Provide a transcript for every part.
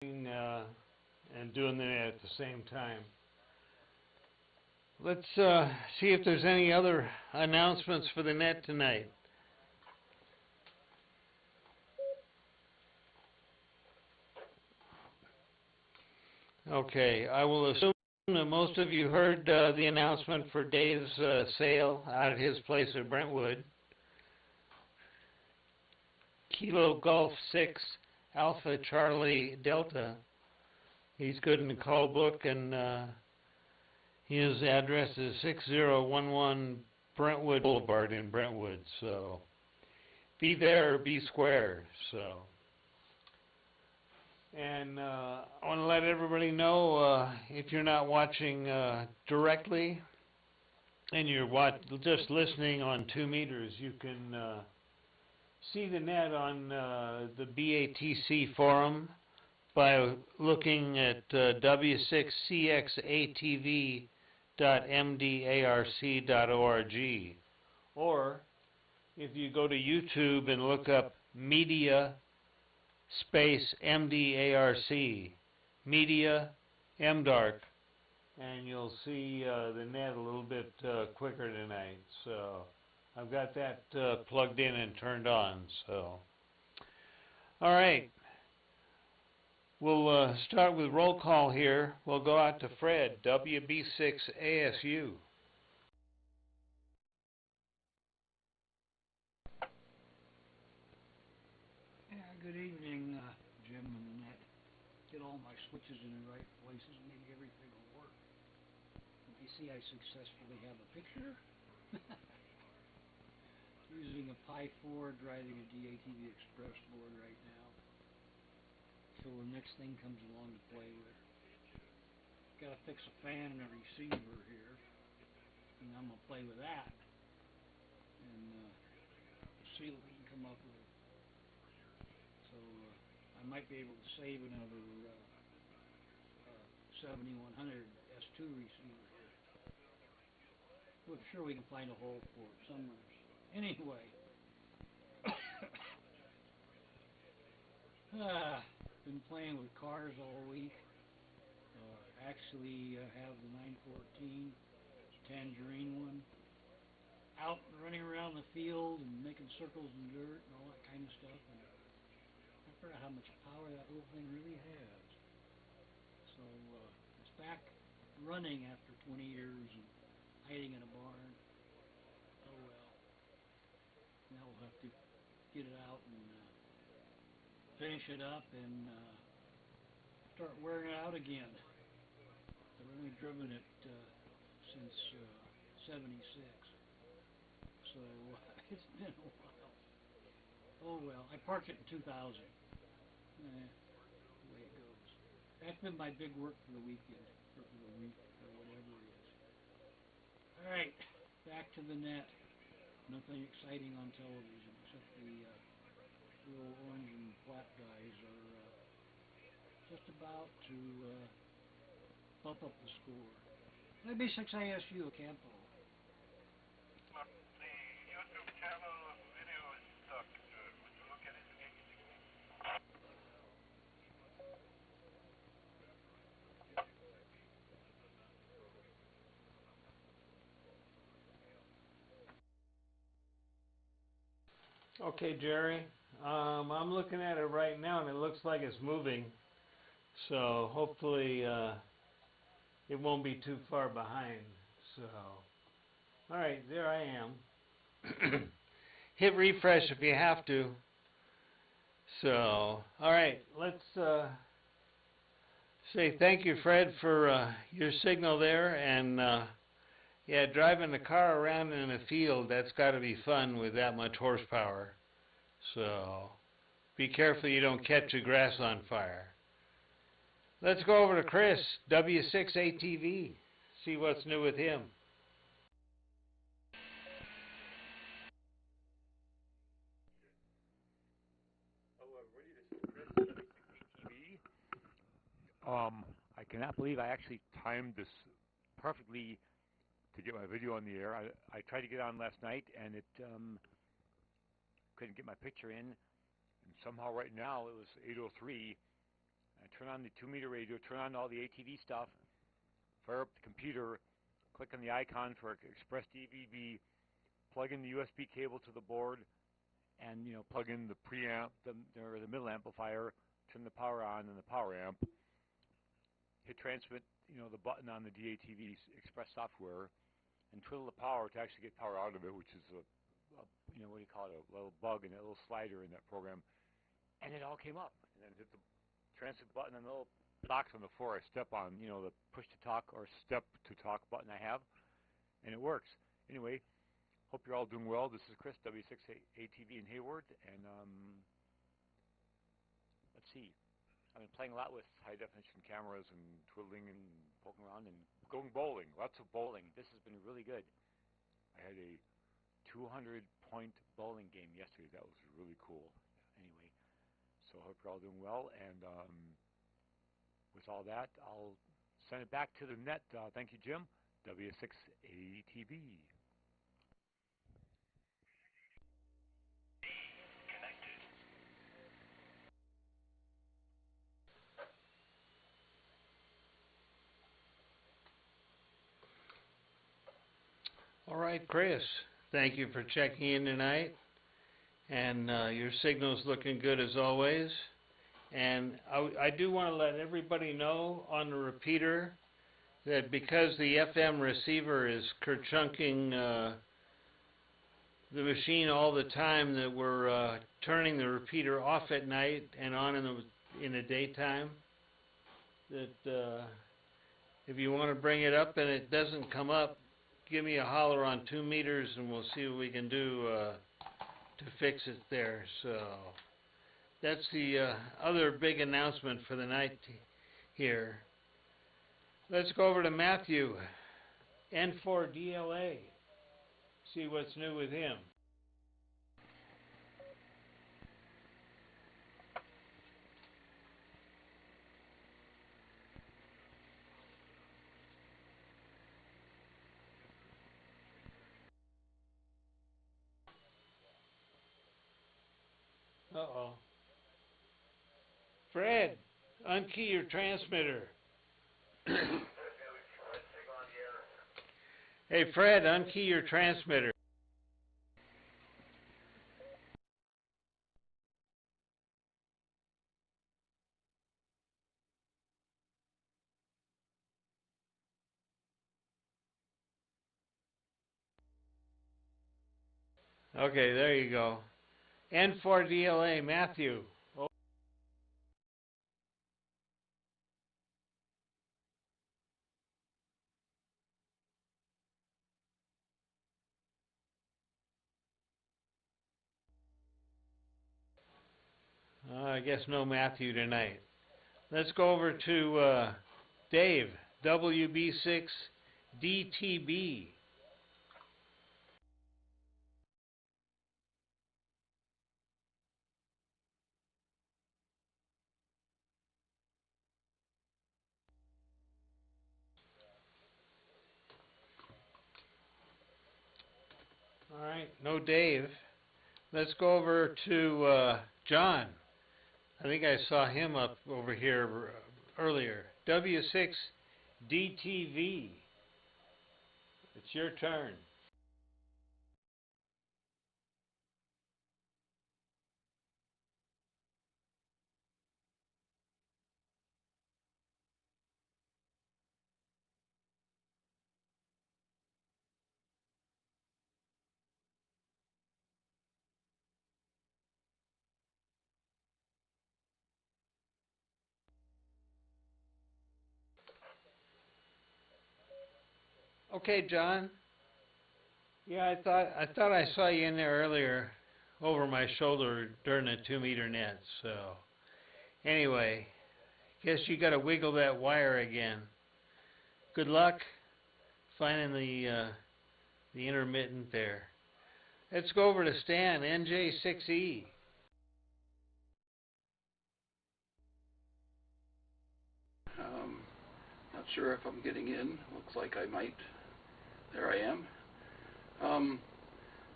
and doing that at the same time. Let's see if there's any other announcements for the net tonight. Okay, I will assume that most of you heard the announcement for Dave's sale out at his place at Brentwood. Kilo Golf 6 Alpha Charlie Delta. He's good in the call book, and his address is 6011 Brentwood Boulevard in Brentwood. So be there or be square. So. And I want to let everybody know, if you're not watching directly and you're just listening on 2 meters, you can see the net on the BATC forum by looking at w6cxatv.mdarc.org. Or if you go to YouTube and look up media space MDARC, Media MDARC, and you'll see the net a little bit quicker tonight. So I've got that plugged in and turned on. So, all right, we'll start with roll call here. We'll go out to Fred, WB6ASU. Good evening, Jim and Annette. Get all my switches in the right places, maybe everything will work. You see I successfully have a picture. Using a Pi 4, driving a DATV Express board right now. So the next thing comes along to play with. Got to fix a fan and a receiver here. And I'm going to play with that. And see what we can come up with. So I might be able to save another 7100 S2 receiver here. Well, I'm sure we can find a hole for it somewhere. Anyway, been playing with cars all week. Actually have the 914 Tangerine one out and running around the field and making circles in dirt and all that kind of stuff. And I forgot how much power that little thing really has. So it's back running after 20 years and hiding in a barn. Oh well. Now we'll have to get it out and finish it up and start wearing it out again. I've only driven it since 76. So it's been a while. Oh well, I parked it in 2000. The way it goes. That's been my big work for the weekend, or for the week, or whatever it is. Alright, back to the net. Nothing exciting on television, except the little orange and black guys are just about to bump up the score. WB6ASU at Campo. The YouTube channel video is stuck. Would you look at it again? Okay, Jerry. I'm looking at it right now, and it looks like it's moving. So hopefully it won't be too far behind. So, all right, there I am. Hit refresh if you have to. So, all right, let's say thank you, Fred, for your signal there. And yeah, driving the car around in a field, that's got to be fun with that much horsepower. So be careful you don't catch the grass on fire. Let's go over to Chris, W6ATV, see what's new with him. Hello everybody, this is Chris, W6ATV. I cannot believe I actually timed this perfectly to get my video on the air. I tried to get on last night and it couldn't get my picture in, and somehow right now it was 8:03 I turn on the 2-meter radio, turn on all the ATV stuff, fire up the computer, click on the icon for Express DVB, plug in the USB cable to the board, and plug in the preamp, or the middle amplifier, turn the power on and the power amp, hit transmit, the button on the DATV Express software, and twiddle the power to actually get power out of it, which is a what do you call it, a little bug and a little slider in that program, and it all came up. And then hit the transmit button and the little box on the floor I step on, the push to talk or step to talk button I have, and it works. Anyway, hope you're all doing well. This is Chris, W6ATV in Hayward, and let's see. I've been playing a lot with high-definition cameras and twiddling and poking around and going bowling. Lots of bowling. This has been really good. I had a 200-point bowling game yesterday. That was really cool. Anyway, so I hope you're all doing well. And with all that, I'll send it back to the net. Thank you, Jim. W6ATV. All right, Chris, thank you for checking in tonight, and your signal's looking good as always. And I do want to let everybody know on the repeater that because the FM receiver is kerchunking the machine all the time, that we're turning the repeater off at night and on in the daytime. That if you want to bring it up and it doesn't come up, give me a holler on 2 meters and we'll see what we can do to fix it there. So that's the other big announcement for the night here. Let's go over to Matthew, N4DLA, see what's new with him. Uh-oh. Fred, unkey your transmitter. Hey, Fred, unkey your transmitter. Okay, there you go. N4DLA, Matthew. Oh. I guess no Matthew tonight. Let's go over to Dave, WB6DTB. All right, no Dave. Let's go over to John. I think I saw him up over here earlier. W6DTV. It's your turn. Okay, John. Yeah, I thought I saw you in there earlier over my shoulder during the 2 meter net. So anyway, guess you got to wiggle that wire again. Good luck finding the intermittent there. Let's go over to Stan, NJ6E. Not sure if I'm getting in. Looks like I might. There I am.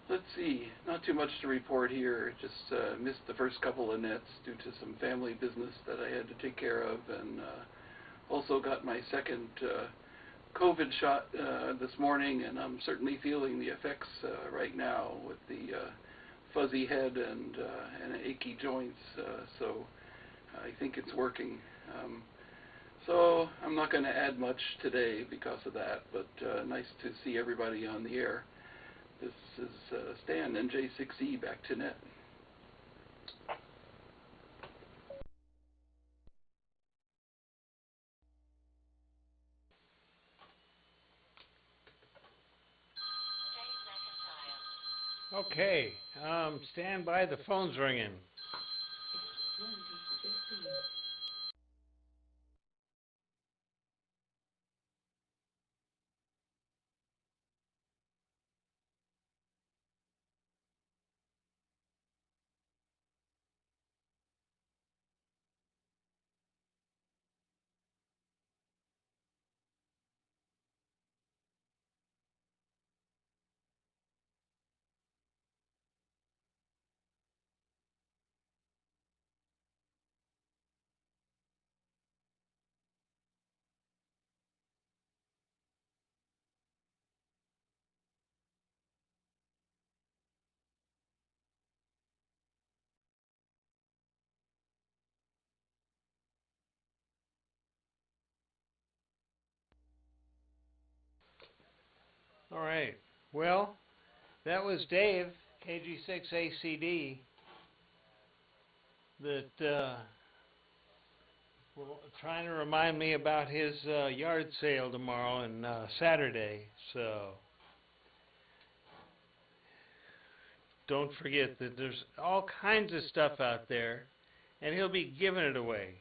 Let's see, not too much to report here. Just missed the first couple of nets due to some family business that I had to take care of, and also got my second COVID shot this morning, and I'm certainly feeling the effects right now with the fuzzy head and achy joints, so I think it's working. So I'm not going to add much today because of that, but nice to see everybody on the air. This is Stan, NJ6E, back to net. Okay, stand by, the phone's ringing. All right, well, that was Dave, KG6ACD, that trying to remind me about his yard sale tomorrow and Saturday, so don't forget that there's all kinds of stuff out there, and he'll be giving it away.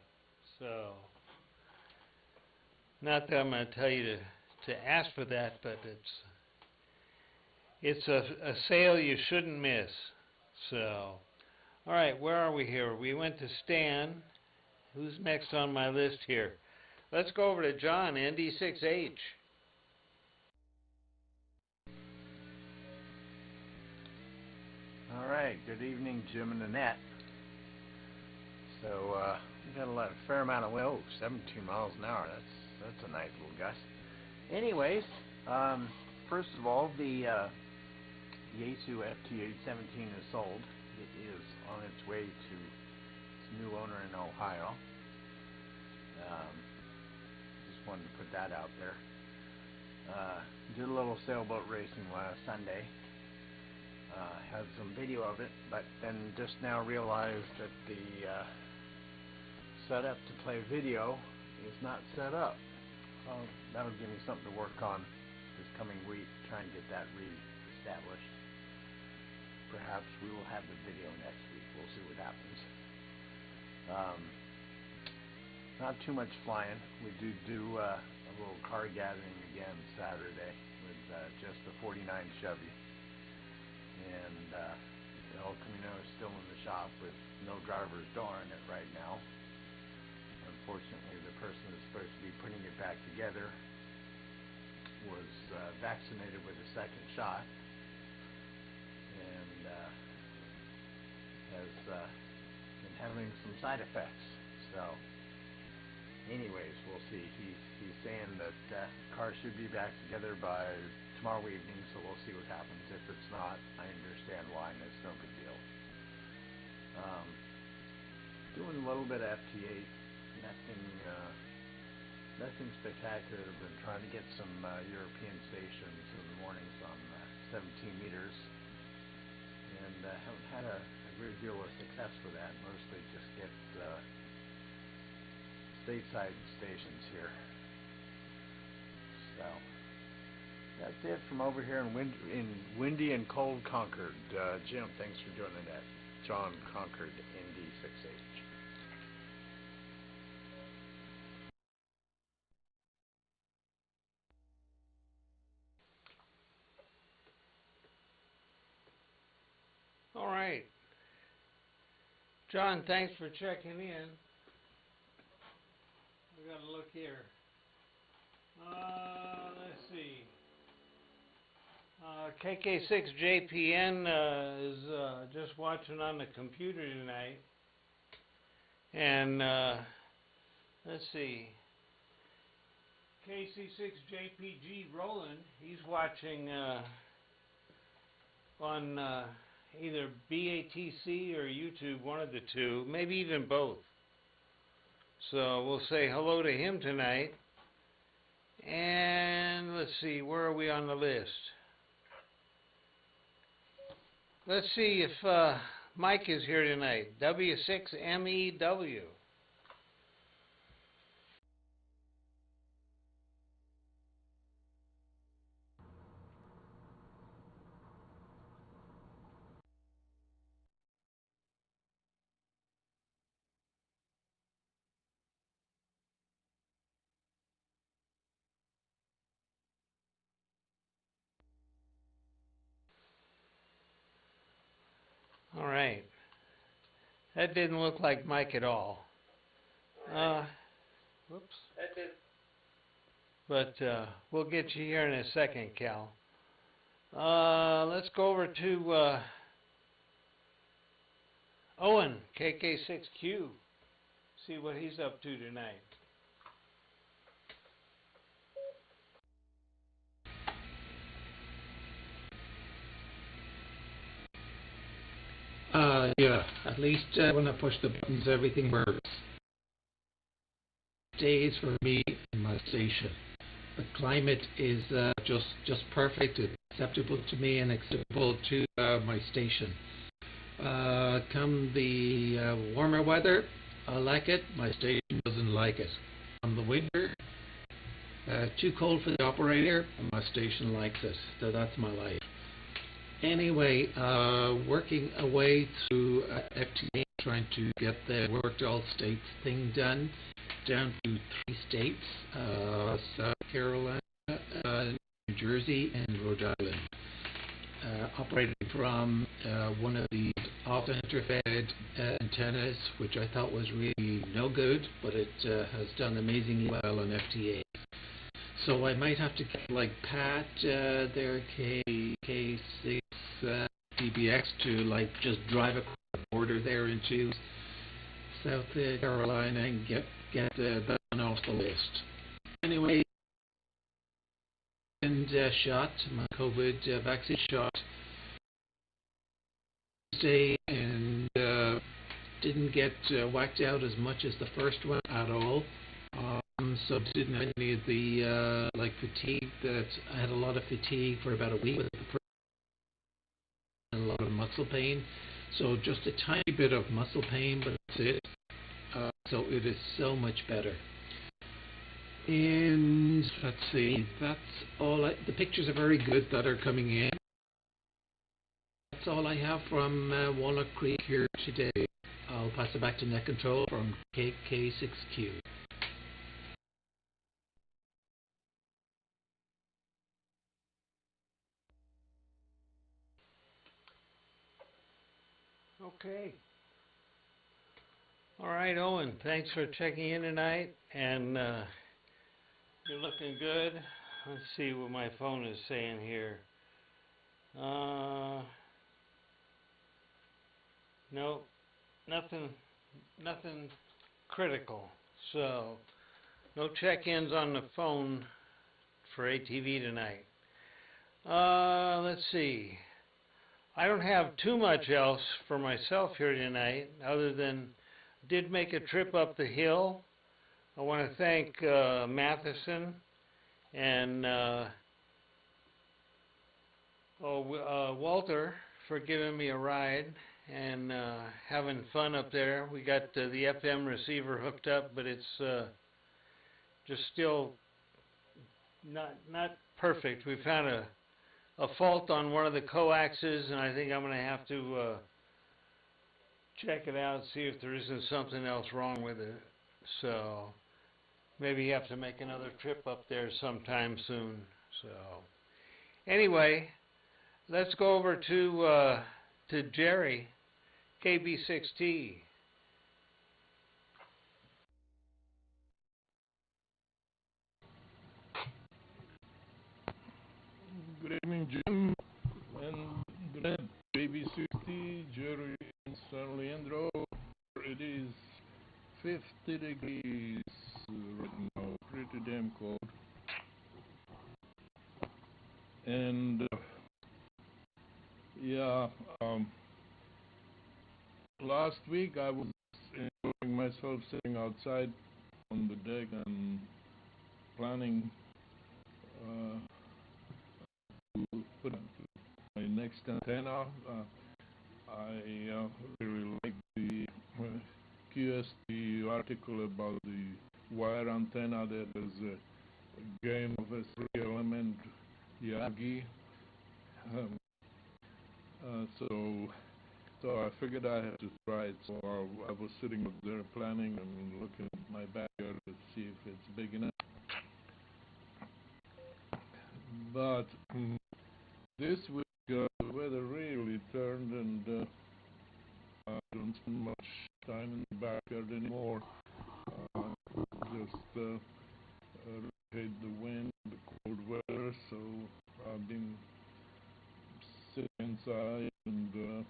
So, not that I'm going to tell you to ask for that, but it's a sale you shouldn't miss. So, all right, where are we here? We went to Stan. Who's next on my list here? Let's go over to John, ND6H. All right, good evening, Jim and Annette. So we got a fair amount of wind. 17 miles an hour. That's a nice little gust. Anyways, first of all, the Yaesu FT817 is sold. It is on its way to its new owner in Ohio. Just wanted to put that out there. Did a little sailboat racing last Sunday. Had some video of it, but then just now realized that the setup to play video is not set up. So that'll give me something to work on this coming week, try and get that re-established. Perhaps we will have the video next week. We'll see what happens. Not too much flying. We do a little car gathering again Saturday with just the 49 Chevy. And El Camino is still in the shop with no driver's door in it right now. Unfortunately, the person that's supposed to be putting it back together was vaccinated with a second shot and has been having some side effects. So, anyways, we'll see. He's saying that the car should be back together by tomorrow evening, so we'll see what happens. If it's not, I understand why, and it's no big deal. Doing a little bit of FT8, nothing spectacular. I've been trying to get some European stations in the mornings on 17 meters, and haven't had a great deal of success with that. Mostly just get stateside stations here. So that's it from over here in windy and cold Concord. Jim, thanks for joining that. John, Concord, ND6H. All right. John, thanks for checking in. We got to look here. Let's see. KK6JPN is just watching on the computer tonight. And let's see. KC6JPG Roland, he's watching on either BATC or YouTube, one of the two, maybe even both. So we'll say hello to him tonight. And let's see, where are we on the list? Let's see if Mike is here tonight. W6MEW. All right. That didn't look like Mike at all. Whoops. That did. But we'll get you here in a second, Cal. Let's go over to Owen, KK6Q. See what he's up to tonight. Yeah, at least when I push the buttons, everything works. Days for me and my station. The climate is just perfect. It's acceptable to me and acceptable to my station. Come the warmer weather, I like it. My station doesn't like it. Come the winter, too cold for the operator, and my station likes it. So that's my life. Anyway, working away through FTA, trying to get the worked all states thing done, down to 3 states, South Carolina, New Jersey, and Rhode Island. Operating from one of the off-center-fed antennas, which I thought was really no good, but it has done amazingly well on FTA. So I might have to get like Pat, their K6 DBX to like just drive across the border there into South Carolina and get that one off the list. Anyway, and shot my COVID vaccine shot Tuesday and didn't get whacked out as much as the first one at all. So didn't have any of the like fatigue that I had a lot of fatigue for about a week with the first, and a lot of muscle pain. So just a tiny bit of muscle pain, but that's it. So it is so much better. And let's see, that's all. The pictures are very good that are coming in. That's all I have from Walnut Creek here today. I'll pass it back to Net Control from KK6Q. Okay. All right, Owen, thanks for checking in tonight, and you're looking good. Let's see what my phone is saying here. No, nothing critical. So, no check-ins on the phone for ATV tonight. Let's see. I don't have too much else for myself here tonight, other than did make a trip up the hill. I want to thank Matheson and Walter for giving me a ride and having fun up there. We got the FM receiver hooked up, but it's just still not perfect. We found a fault on one of the coaxes, and I think I'm going to have to check it out, see if there isn't something else wrong with it. So maybe you have to make another trip up there sometime soon. So anyway, let's go over to Jerry, KB6T. Good evening, Jim. Net, AB60, Jerry and San Leandro. It is 50 degrees right now, pretty damn cold. And yeah, last week I was enjoying myself sitting outside on the deck and planning to put up my next antenna. I really like the QST article about the wire antenna that is a game of a three-element Yagi. So I figured I had to try it. So I was sitting up there planning and looking at my backyard to see if it's big enough. But this week the weather really turned, and I don't spend much time in the backyard anymore. Just hate the wind, the cold weather, so I've been sitting inside and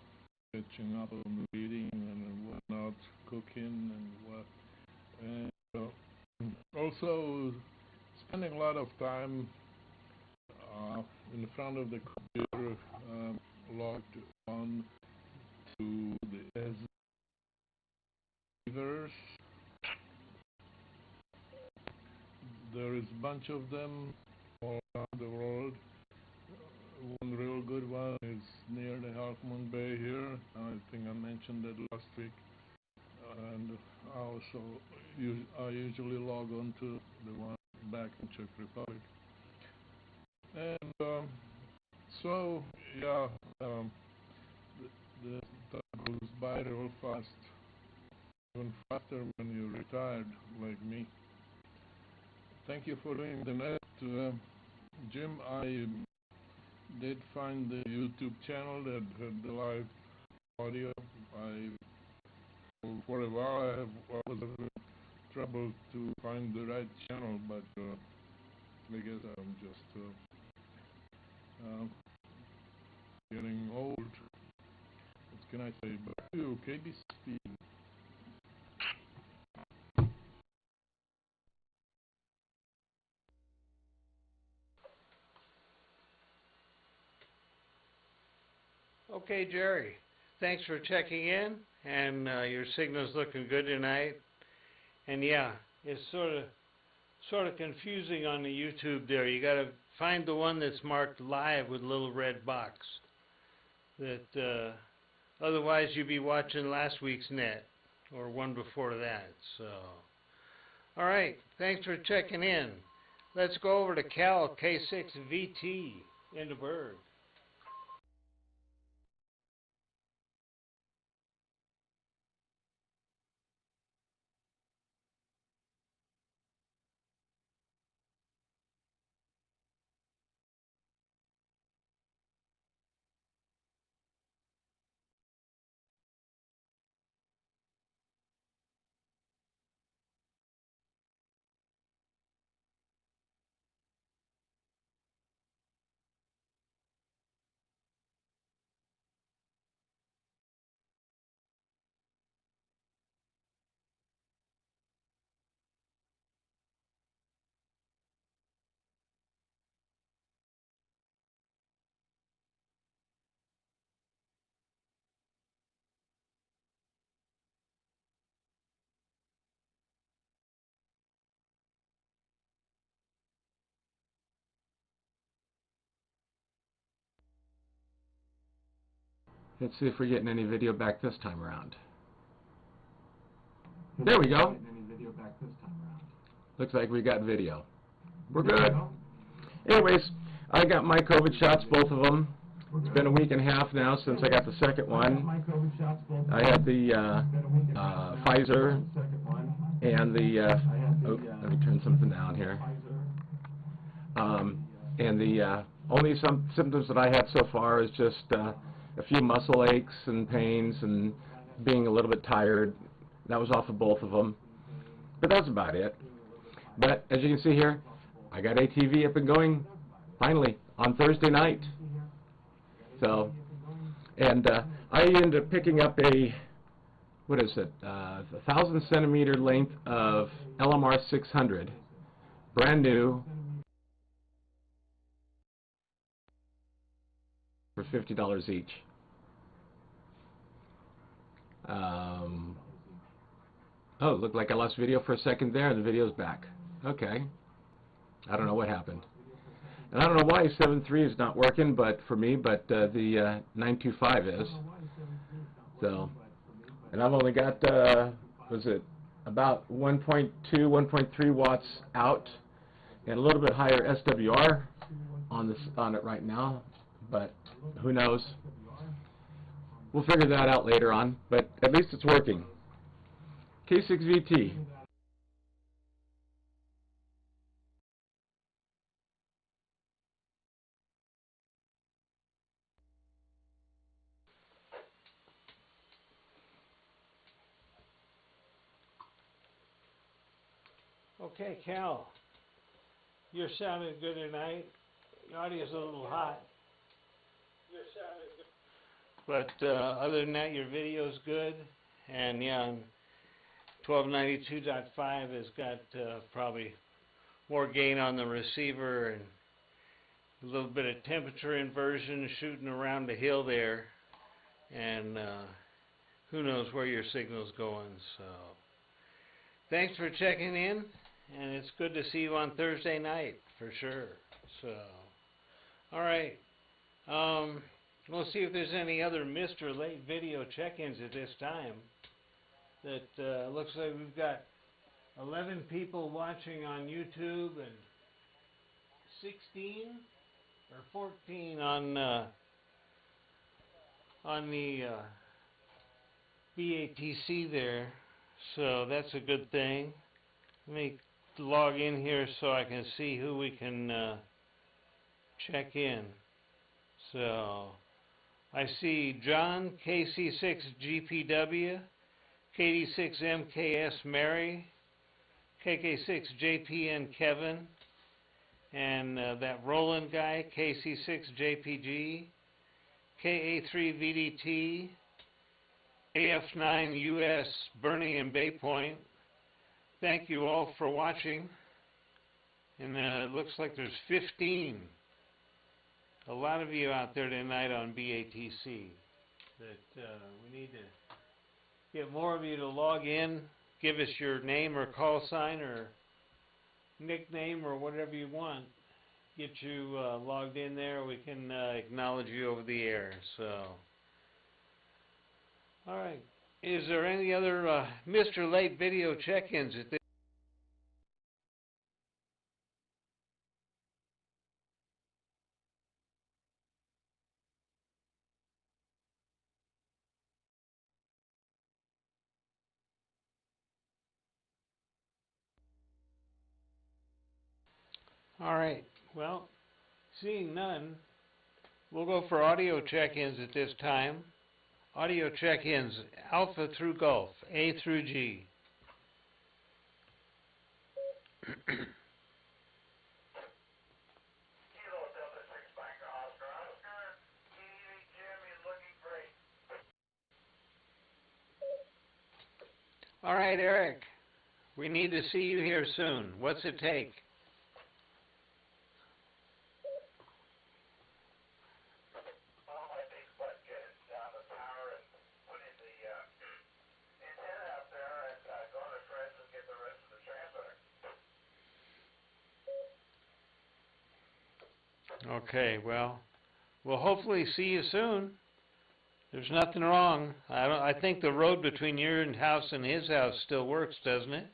catching up on reading and whatnot, cooking and what, and also spending a lot of time in front of the computer, logged on to the receivers. There is a bunch of them all around the world. One real good one is near the Half Moon Bay here. I think I mentioned that last week. And I usually log on to the one back in Czech Republic. And so, yeah, the time goes by real fast, even faster when you're retired like me. Thank you for doing the net. Jim, I did find the YouTube channel that had the live audio. For a while I was having trouble to find the right channel, but I guess I'm just getting old. What can I say? But you, KBC. Okay, Jerry. Thanks for checking in, and your signal's looking good tonight. And yeah, it's sort of confusing on the YouTube there. You got to find the one that's marked live with a little red box. That otherwise you'd be watching last week's net or one before that. So, all right. Thanks for checking in. Let's go over to Cal K6VT in the Berg. Let's see if we're getting any video back this time around. There we go. Looks like we got video. We're good. Anyways, I got my COVID shots, both of them. It's been a week and a half now since I got the second one. I had the Pfizer and the, let me turn something down here. And the only some symptoms that I had so far is just a few muscle aches and pains and being a little bit tired. That was off of both of them. But that's about it. But as you can see here, I got ATV up and going finally on Thursday night. So And I ended up picking up a, what is it, 1,000 centimeter length of LMR 600, brand new, for $50 each. Oh, it looked like I lost video for a second there, and the video's back. Okay. I don't know what happened. And I don't know why 7.3 is not working, but for me, but the 925 is. So, and I've only got, was it about 1.2, 1.3 watts out, and a little bit higher SWR on it right now, but who knows? We'll figure that out later on, but at least it's working. K6VT. Okay, Cal, you're sounding good tonight. Your audio's a little hot. You're sounding good. But other than that, your video's good. And yeah, 1292.5 has got probably more gain on the receiver and a little bit of temperature inversion shooting around the hill there. And who knows where your signal's going. So thanks for checking in. And it's good to see you on Thursday night, for sure. So, all right. We'll see if there's any other missed or late video check-ins at this time. That looks like we've got 11 people watching on YouTube and 16 or 14 on the BATC there. So that's a good thing. Let me log in here so I can see who we can check in. So I see John, KC6GPW, KD6MKS Mary, KK6JPN Kevin, and that Roland guy, KC6JPG, KA3VDT, AF9US Bernie and Bay Point. Thank you all for watching, and it looks like there's 15. A lot of you out there tonight on BATC. That we need to get more of you to log in, give us your name or call sign or nickname or whatever you want. Get you logged in there. We can acknowledge you over the air. So, all right. Is there any other Mr. Late video check-ins at this? All right. Well, seeing none, we'll go for audio check-ins at this time. Audio check-ins, Alpha through Golf, A through G. All right, Eric, we need to see you here soon. What's it take? Okay, well, we'll hopefully see you soon. There's nothing wrong. I think the road between your house and his house still works, doesn't it?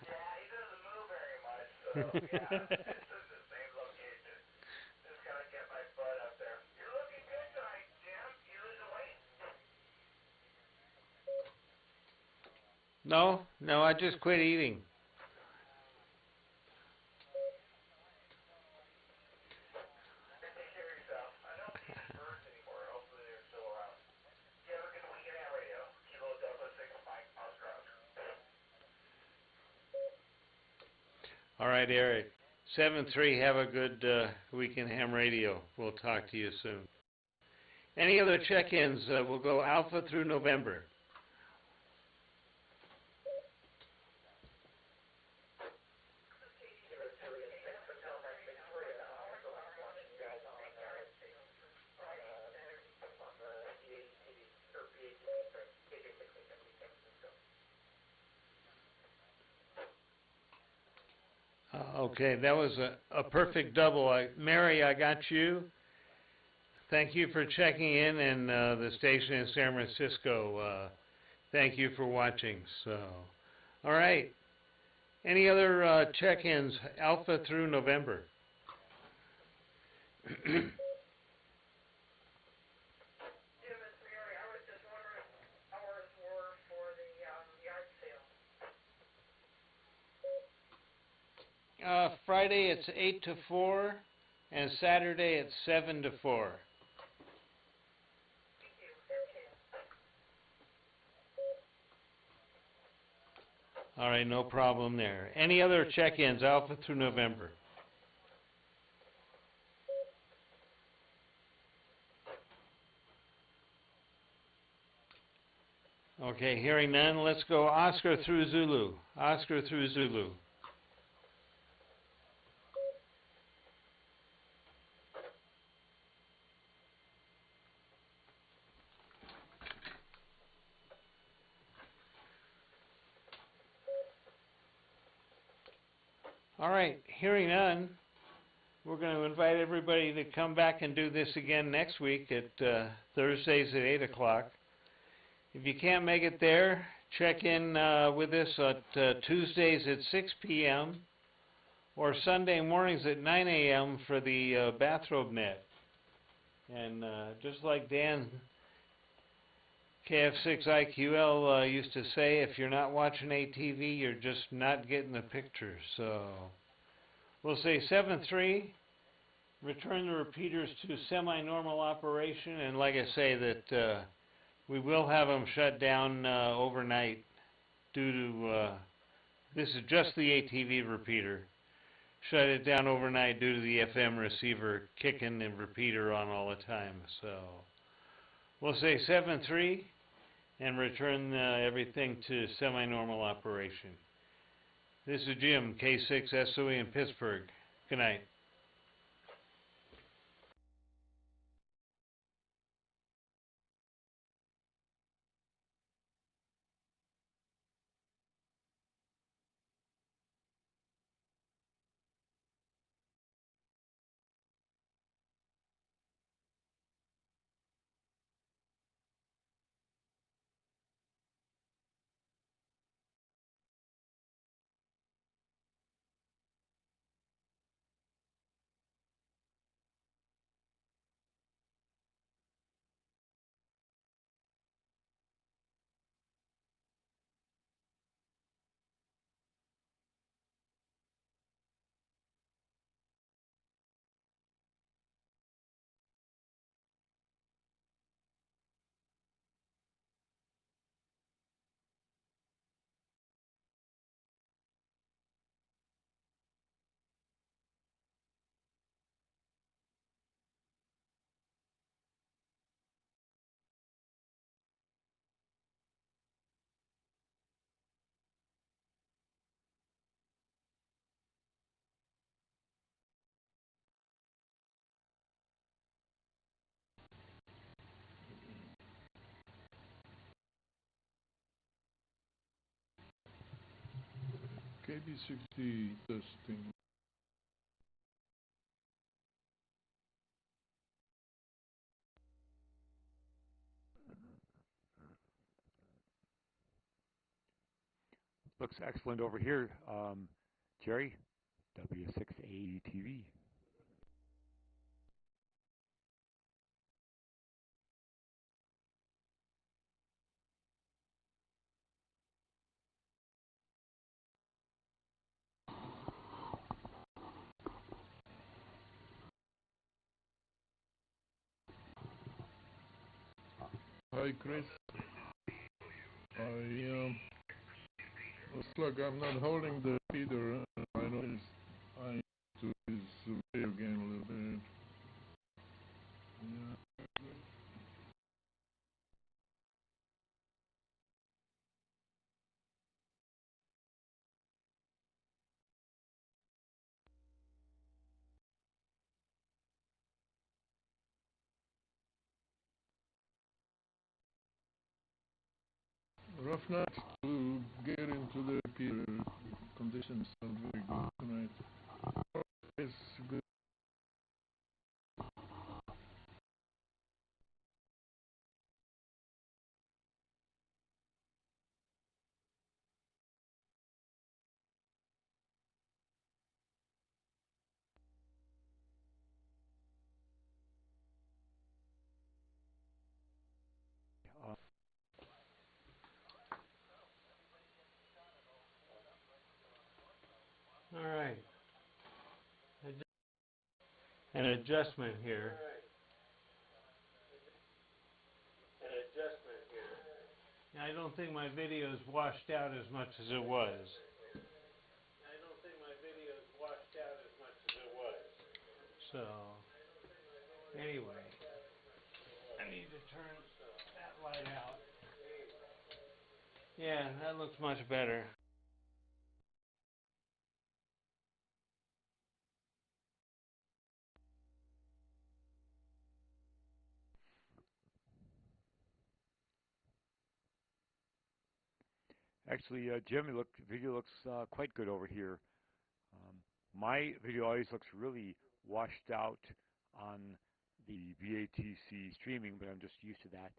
Yeah, he doesn't move very much, so yeah, it's the same location. Just gotta get my butt up there. You're looking good tonight, Jim. You losing weight? No, I just quit eating. All right, Eric. 7-3, have a good week in ham radio. We'll talk to you soon. Any other check-ins? We'll go Alpha through November. Okay, that was a perfect double. Mary, I got you. Thank you for checking in, and the station in San Francisco, thank you for watching. So, all right. Any other check-ins, Alpha through November? Friday it's 8 to 4, and Saturday it's 7 to 4. All right, no problem there. Any other check-ins, Alpha through November? Okay, hearing none, let's go Oscar through Zulu. Oscar through Zulu. All right, hearing none, we're going to invite everybody to come back and do this again next week at Thursdays at 8 o'clock. If you can't make it there, check in with us at Tuesdays at 6 p.m. or Sunday mornings at 9 a.m. for the bathrobe net. And just like Dan KF6IQL used to say, if you're not watching ATV, you're just not getting the picture. So we'll say 7-3, return the repeaters to semi-normal operation, and like I say, that we will have them shut down overnight due to, this is just the ATV repeater, shut it down overnight due to the FM receiver kicking the repeater on all the time. So we'll say 7-3 and return everything to semi-normal operation. This is Jim, K6SOE in Pittsburgh. Good night. KB60 testing. Looks excellent over here. Jerry, W680 TV. Hi Chris. Looks like I'm not holding the feeder. I noticed to his video game a little bit. Yeah. Rough night to get into the Peter. Conditions are very good tonight. It's good. All right. An adjustment here. I don't think my video is washed out as much as it was. So, anyway, I need to turn that light out. Yeah, that looks much better. Actually, Jim, video looks quite good over here. My video always looks really washed out on the VATC streaming, but I'm just used to that.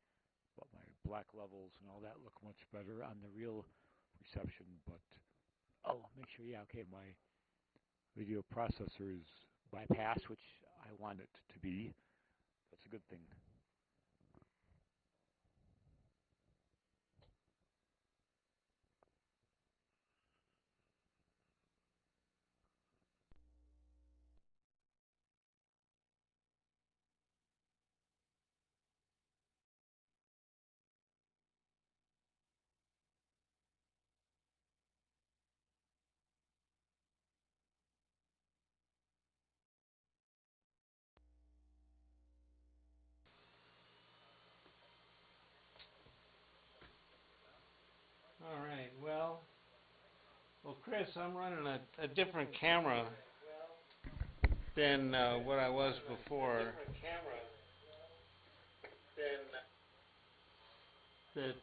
But my black levels and all that look much better on the real reception. But I'll make sure, yeah, okay, my video processor is bypassed, which I want it to be. That's a good thing. All right, well, Chris, I'm running a different camera than what I was before. That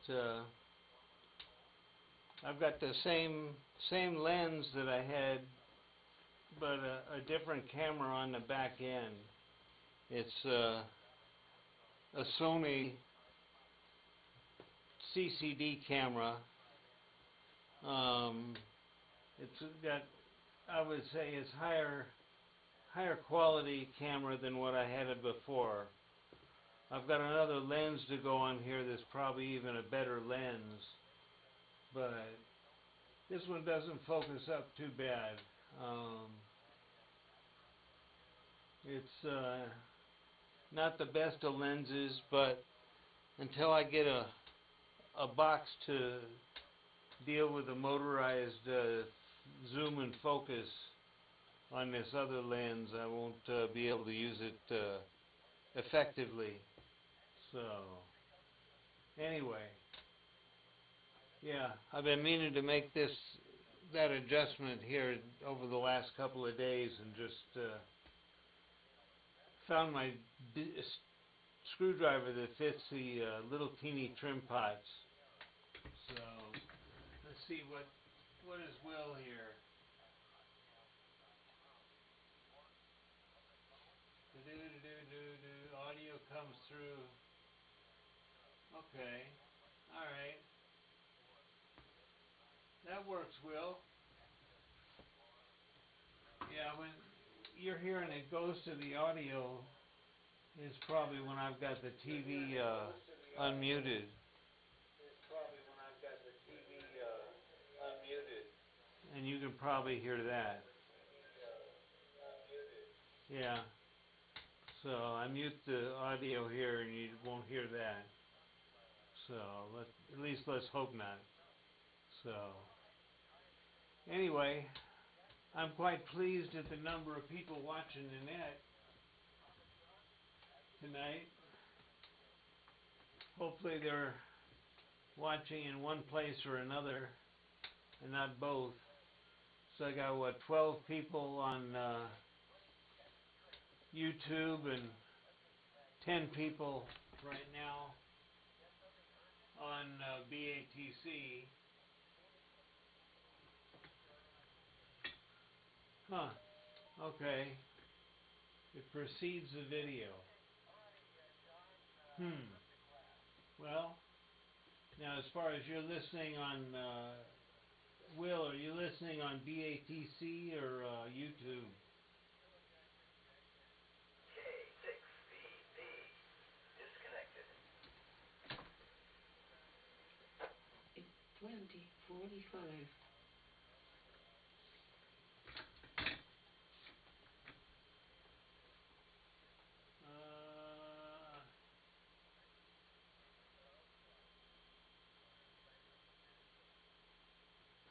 I've got the same lens that I had, but a different camera on the back end. It's a Sony CCD camera. It's got, I would say, it's higher quality camera than what I had it before. I've got another lens to go on here that's probably even a better lens, but this one doesn't focus up too bad. It's not the best of lenses, but until I get a box to deal with the motorized zoom and focus on this other lens, I won't be able to use it effectively. So, anyway, yeah, I've been meaning to make that adjustment here over the last couple of days, and just found my screwdriver that fits the little teeny trim pots. So, let's see what is Will here. Audio comes through. Okay. All right. That works, Will. Yeah, when you're hearing it goes to the audio is probably when I've got the TV unmuted. And you can probably hear that. Yeah. So I mute the audio here and you won't hear that. So at least let's hope not. So anyway, I'm quite pleased at the number of people watching the net tonight. Hopefully they're watching in one place or another and not both. So I got, what, 12 people on YouTube and 10 people right now on BATC. Huh. Okay. It precedes the video. Well, now as far as you're listening on, Will, are you listening on BATC or YouTube? It's 20:45.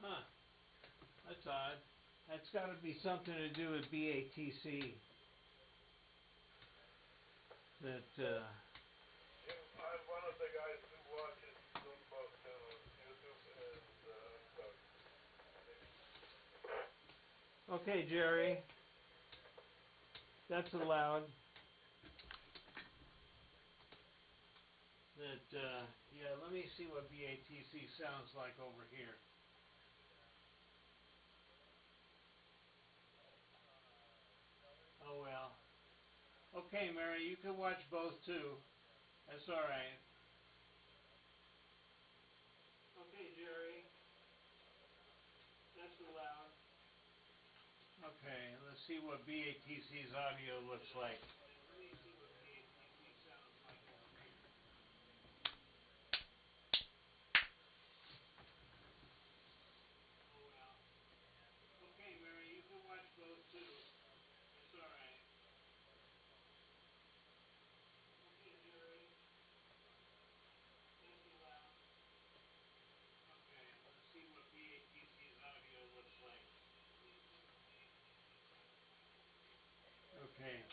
Huh. That's odd. That's got to be something to do with BATC. That, I'm one of the guys who watches both channels, YouTube and MDARC. okay, Jerry. That's allowed. That, yeah, let me see what BATC sounds like over here. Oh, well. Okay, Mary, you can watch both, too. That's all right. Okay, Jerry. That's allowed. Okay, let's see what BATC's audio looks like. Let me see what BATC sounds like over here. Oh, well. Okay, Mary, you can watch both, too. That's all right. Okay, Jerry. That's allowed. Okay, let's see what BATC's audio looks like. Okay.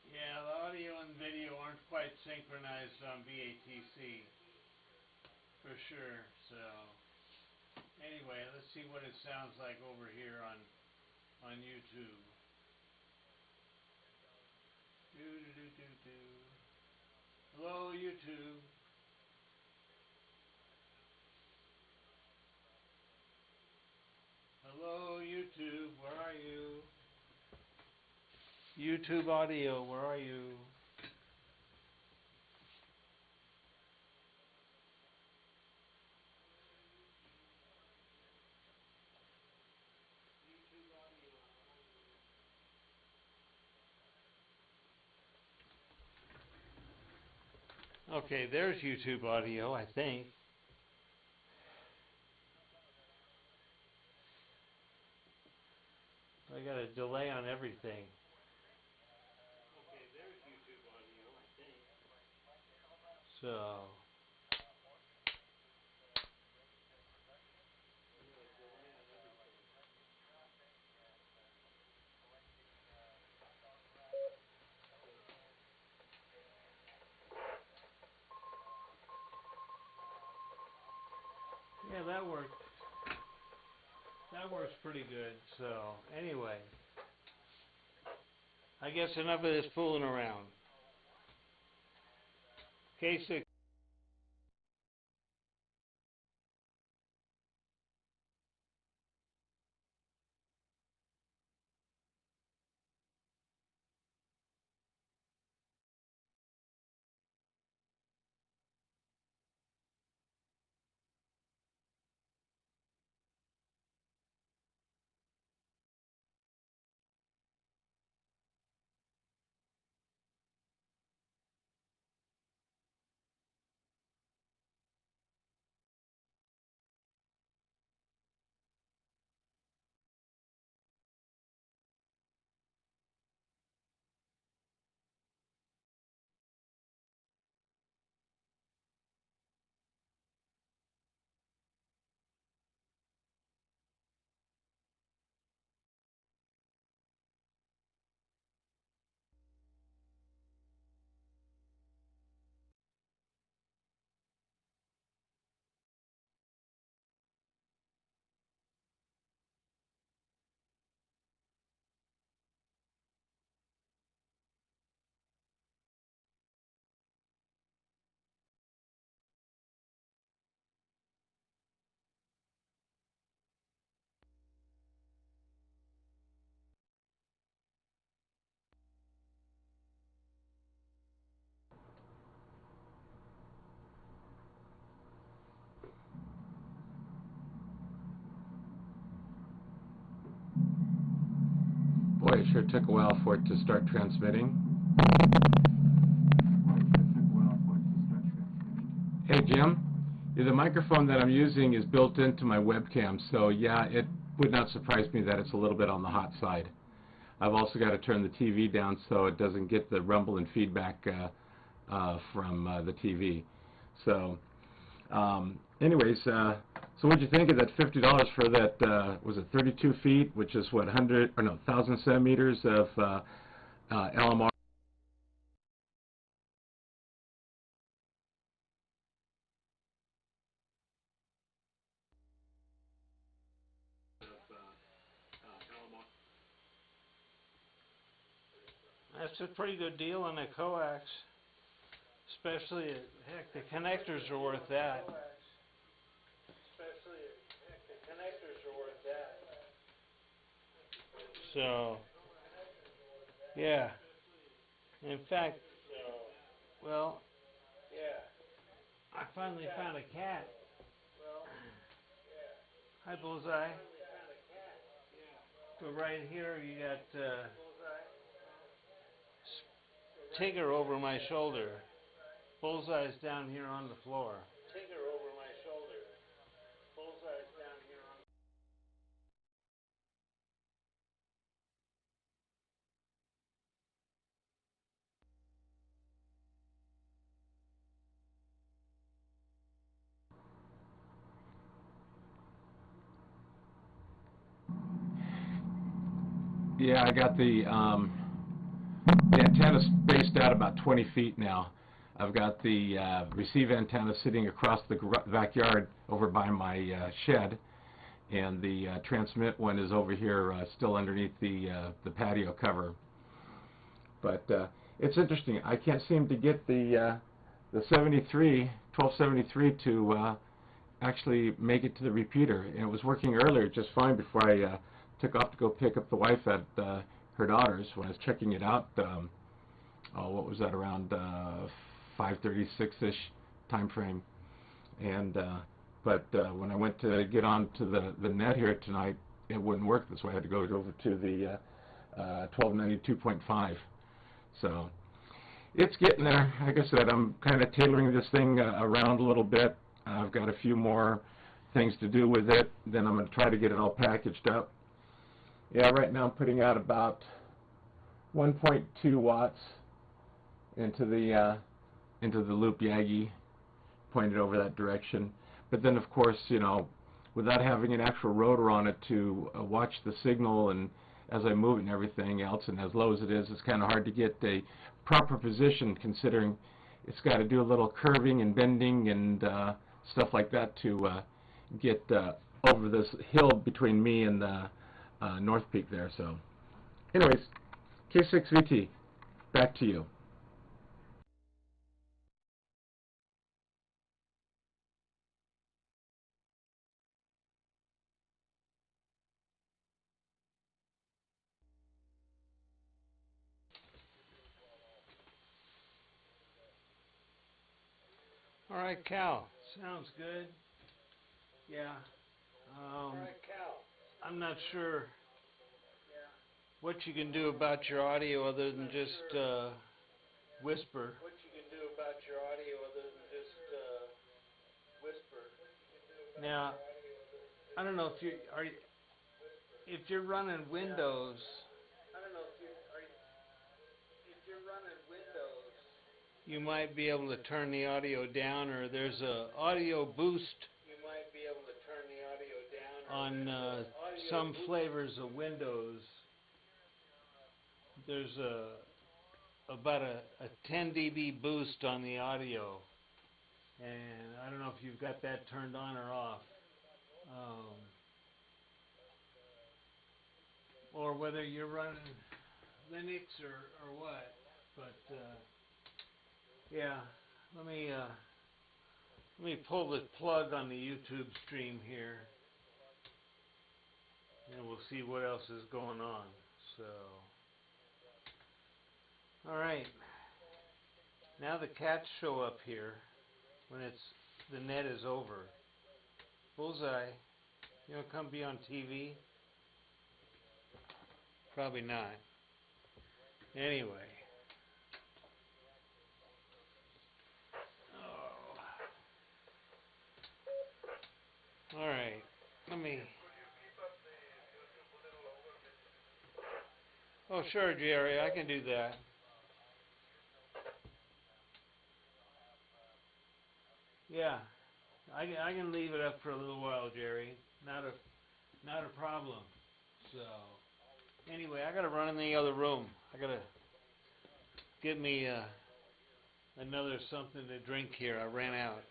Yeah, the audio and video aren't quite synchronized on BATC, for sure, so... Anyway, let's see what it sounds like over here on YouTube. Hello, YouTube. Hello, YouTube, where are you? YouTube audio, where are you? YouTube audio, where are you? Okay, there's YouTube audio, I think. I got a delay on everything. Okay, there's YouTube audio, I think. So... Yeah, that worked. That works pretty good. So, anyway. I guess enough of this fooling around. K6. it sure took a while for it to start transmitting. Hey Jim, yeah, the microphone that I'm using is built into my webcam, so yeah, it would not surprise me that it's a little bit on the hot side. I've also got to turn the TV down so it doesn't get the rumble and feedback from the TV. So, anyways, so what'd you think of that $50 for that? Was it 32 feet, which is what 1,000 centimeters of LMR? That's a pretty good deal on a coax, especially, heck, the connectors are worth that. So, yeah. In fact, well, I finally found a cat. Hi, Bullseye. So right here you got Tigger over my shoulder. Bullseye's down here on the floor. Tigger over my shoulder. Bullseye's down here on Yeah, I got the antenna spaced out about 20 feet now. I've got the receive antenna sitting across the backyard over by my shed, and the transmit one is over here still underneath the patio cover. But it's interesting. I can't seem to get the 1273 to actually make it to the repeater, and it was working earlier just fine before I took off to go pick up the wife at her daughter's. When I was checking it out, what was that, around 5:36-ish time frame, and but when I went to get onto the net here tonight, it wouldn't work. That's why I had to go over to the 1292.5. So it's getting there. Like I said, I'm kind of tailoring this thing around a little bit. I've got a few more things to do with it. Then I'm going to try to get it all packaged up. Yeah, right now I'm putting out about 1.2 watts into the loop Yagi, pointed over that direction. But then, of course, you know, without having an actual rotor on it to watch the signal and as I move it and everything else, and as low as it is, it's kind of hard to get a proper position, considering it's got to do a little curving and bending and stuff like that to get over this hill between me and the North Peak there. So, anyways, K6VT, back to you. All right, Cal. Sounds good. Yeah. I'm not sure what you can do about your audio other than just whisper. Now, I don't know if if you're running Windows. You might be able to turn the audio down, or there's a audio boost on some flavors of Windows. There's about a 10 dB boost on the audio, and I don't know if you've got that turned on or off, or whether you're running Linux or what. But yeah, let me pull the plug on the YouTube stream here, and we'll see what else is going on. So, all right. Now the cats show up here when the net is over. Bullseye, you want to come be on TV? Probably not. Anyway. Oh. All right. Let me. Oh, sure, Jerry. I can do that. Yeah. I can leave it up for a little while, Jerry. Not a problem. So, anyway, I gotta run in the other room. I gotta get me another something to drink here. I ran out.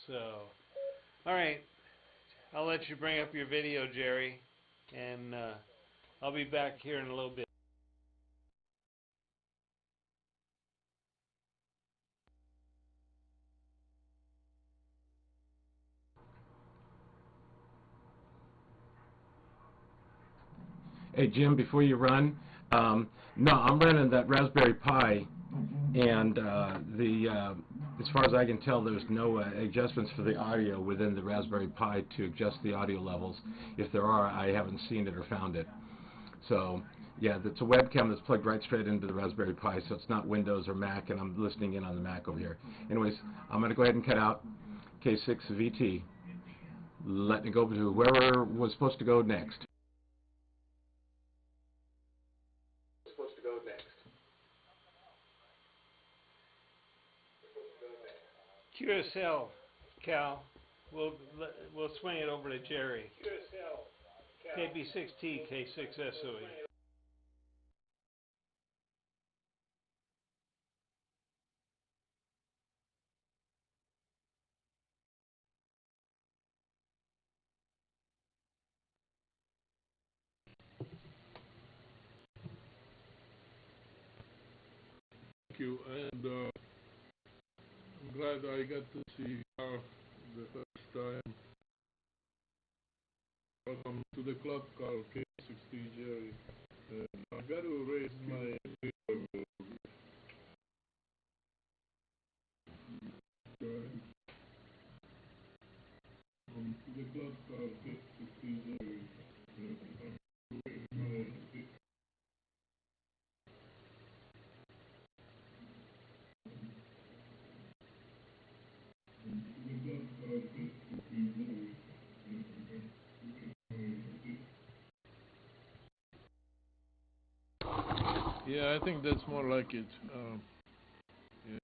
So, all right. I'll let you bring up your video, Jerry, and I'll be back here in a little bit. Hey, Jim, before you run, no, I'm running that Raspberry Pi, and as far as I can tell, there's no adjustments for the audio within the Raspberry Pi to adjust the audio levels. If there are, I haven't seen it or found it. So, yeah, it's a webcam that's plugged right straight into the Raspberry Pi, so it's not Windows or Mac, and I'm listening in on the Mac over here. Anyways, I'm going to go ahead and cut out K6VT. Let me go to whoever was supposed to go next. QSL, Cal. We'll swing it over to Jerry. KB6T, K6SOE. Thank you, and I'm glad I got to see Carl the first time. Welcome to the club, Carl, K60 Jerry. I got to raise my video. Welcome to the club, Carl, K60 Jerry. Yeah, I think that's more like it. Yeah.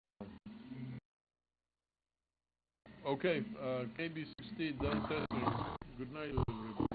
Okay, KB60 done testing. Good night, everybody.